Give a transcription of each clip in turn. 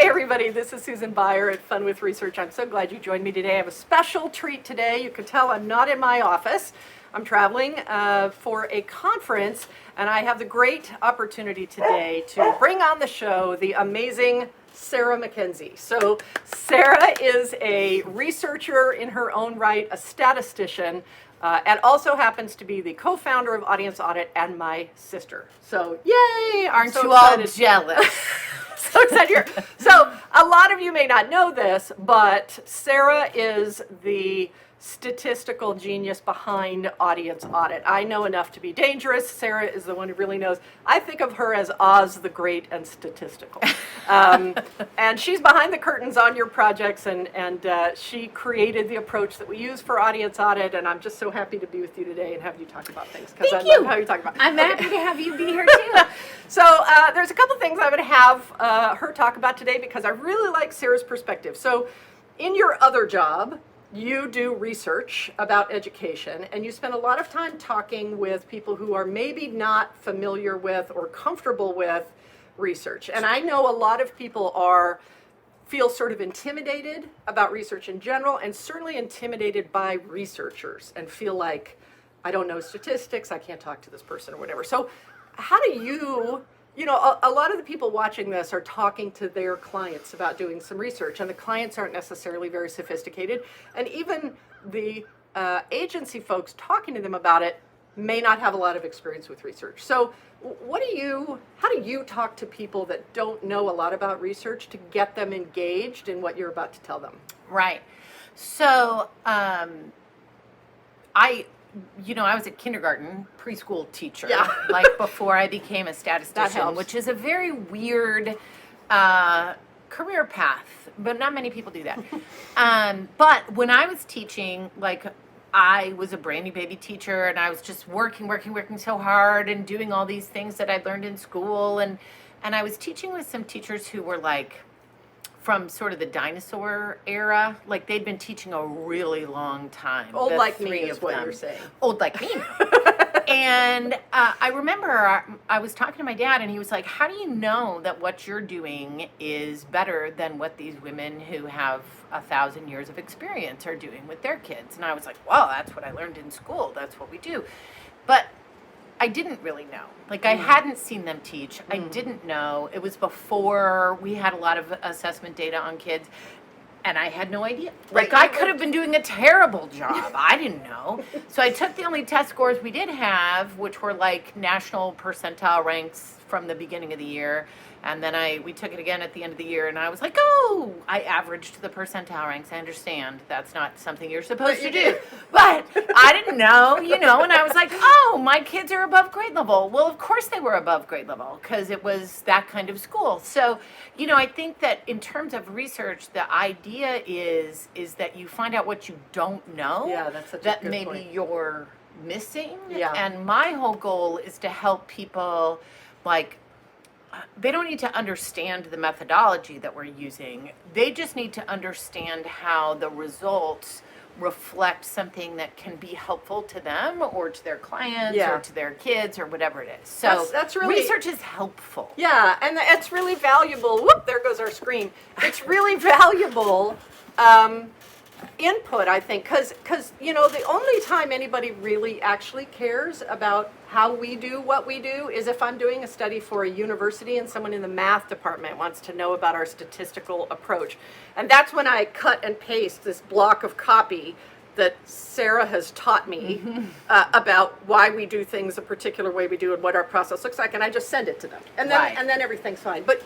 Hey everybody, this is Susan Beyer at Fun with Research. I'm so glad you joined me today. I have a special treat today. You can tell I'm not in my office. I'm traveling for a conference, and I have the great opportunity today to bring on the show the amazing Sarah McKenzie. So Sarah is a researcher in her own right, a statistician, and also happens to be the co-founder of Audience Audit and my sister. So yay! Aren't you all jealous? So excited here. So a lot of you may not know this, but Sarah is the statistical genius behind Audience Audit. I know enough to be dangerous. Sarah is the one who really knows. I think of her as Oz the Great and statistical. And she's behind the curtains on your projects, and she created the approach that we use for Audience Audit, and I'm just so happy to be with you today and have you talk about things. Thank I you. love how you talk about. I'm happy to have you be here too. So there's a couple things I would have her talk about today because I really like Sarah's perspective. So in your other job, you do research about education, and you spend a lot of time talking with people who are maybe not familiar with or comfortable with research. And I know a lot of people feel sort of intimidated about research in general, and certainly intimidated by researchers, and feel like, I don't know statistics, I can't talk to this person or whatever. So how do you know, a lot of the people watching this are talking to their clients about doing some research, and the clients aren't necessarily very sophisticated, and even the agency folks talking to them about it may not have a lot of experience with research. So how do you talk to people that don't know a lot about research to get them engaged in what you're about to tell them? Right. So I was a kindergarten, preschool teacher, like before I became a statistician, which is a very weird career path, but not many people do that. But when I was teaching, like, I was a brand new baby teacher, and I was just working so hard and doing all these things that I'd learned in school. And I was teaching with some teachers who were like, from sort of the dinosaur era, like they'd been teaching a really long time. Old like me is what you're saying. Old like me. And I remember I was talking to my dad, and he was like, how do you know that what you're doing is better than what these women who have 1,000 years of experience are doing with their kids? And I was like, well, that's what I learned in school. That's what we do. But I didn't really know. Like, I hadn't seen them teach. I didn't know. It was before we had a lot of assessment data on kids, and I had no idea. Like, I could have been doing a terrible job. I didn't know. So I took the only test scores we did have, which were like national percentile ranks from the beginning of the year. And then we took it again at the end of the year, and I was like, oh, I averaged the percentile ranks. I understand that's not something you're supposed to do. But I didn't know, and I was like, oh, my kids are above grade level. Well, of course they were above grade level, because it was that kind of school. So, I think that in terms of research, the idea is that you find out what you don't know. Yeah, that's such a that good maybe point. you're missing. Yeah. And my whole goal is to help people, like, they don't need to understand the methodology that we're using. They just need to understand how the results reflect something that can be helpful to them or to their clients or to their kids or whatever it is. So that's really, research is helpful. Yeah, and it's really valuable. Whoop, there goes our screen. It's really valuable input, I think, because the only time anybody really actually cares about how we do what we do is if I'm doing a study for a university and someone in the math department wants to know about our statistical approach. And that's when I cut and paste this block of copy that Sarah has taught me about why we do things a particular way we do and what our process looks like, and I just send it to them. And then everything's fine. But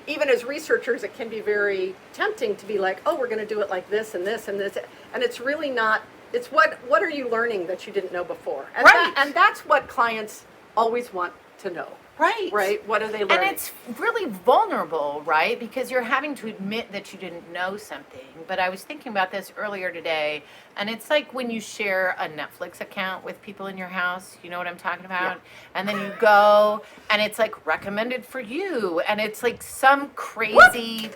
even as researchers, it can be very tempting to be like, oh, we're going to do it like this and this and this. And it's really not. It's what are you learning that you didn't know before? And and that's what clients always want to know. Right? What are they learning? And it's really vulnerable, right? Because you're having to admit that you didn't know something. But I was thinking about this earlier today, and it's like when you share a Netflix account with people in your house, you know what I'm talking about? Yeah. And then you go, and it's like recommended for you, and it's like some crazy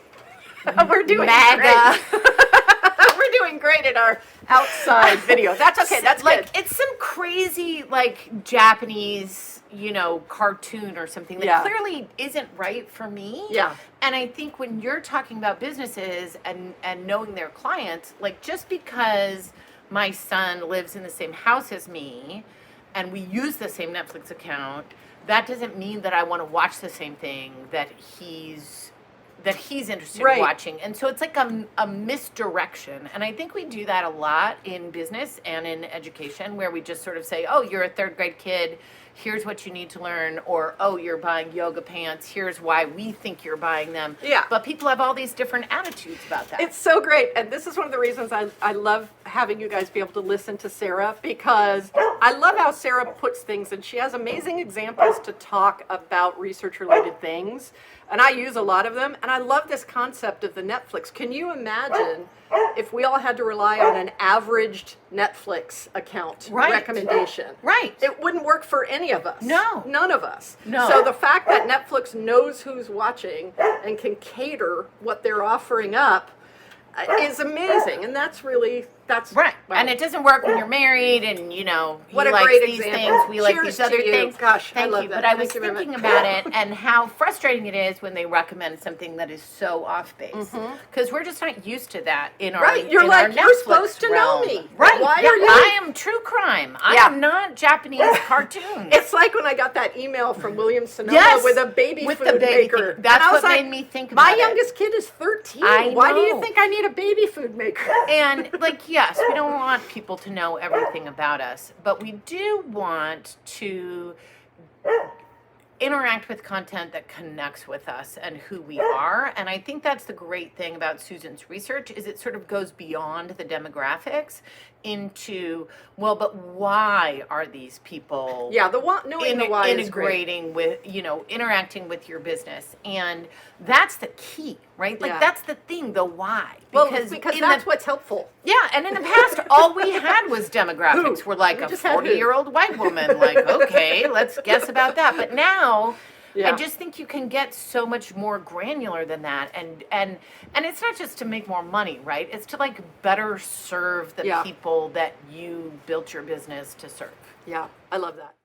we're doing MAGA. We're doing doing great in our outside video. That's okay. That's like good. it's some crazy like Japanese, cartoon or something that Yeah. clearly isn't right for me. Yeah. And I think when you're talking about businesses and knowing their clients, like just because my son lives in the same house as me and we use the same Netflix account, that doesn't mean that I want to watch the same thing that he's interested Right. in watching. And so it's like a misdirection. And I think we do that a lot in business and in education, where we just sort of say, oh, you're a third grade kid, here's what you need to learn. Or, oh, you're buying yoga pants, here's why we think you're buying them. Yeah. But people have all these different attitudes about that. It's so great. And this is one of the reasons I love having you guys be able to listen to Sarah, because I love how Sarah puts things, and she has amazing examples to talk about research-related things. And I use a lot of them. And I love this concept of the Netflix. Can you imagine if we all had to rely on an averaged Netflix account Right. recommendation? Right. It wouldn't work for any of us. No. None of us. No. So the fact that Netflix knows who's watching and can cater what they're offering up is amazing. And that's Right. wow. And it doesn't work when you're married and, What he a likes great these example. things, we like Cheers these to other you. things. Gosh, I Thank love you. that. But I Thank was you very thinking much. about it and how frustrating it is when they recommend something that is so off base. Because we're just not used to that in our Right. You're in like, our you're Netflix supposed to know realm. me. Right. Why Yeah, are you? I am true crime. I Yeah. am not Japanese cartoons. It's like when I got that email from William Sonoma Yes, with a baby with food the baby maker. thing. That's And I was what like, made me think my about it. youngest kid is 13. I Why do you know. think I need a baby food maker? And yes, we don't want people to know everything about us, but we do want to interact with content that connects with us and who we are. And I think that's the great thing about Susan's research, is it sort of goes beyond the demographics into, well, but why are these people Yeah, knowing the why is great. integrating with, interacting with your business? And that's the key, right? Like Yeah. that's the thing, the why. Well, because in that's the, what's helpful. yeah, and in the past, all we had was demographics. Who? We're like We a just had who. 40-year-old white woman. Like, okay, let's guess about that. But now, Yeah. I just think you can get so much more granular than that, and it's not just to make more money, right? It's to like better serve the Yeah. people that you built your business to serve. Yeah, I love that.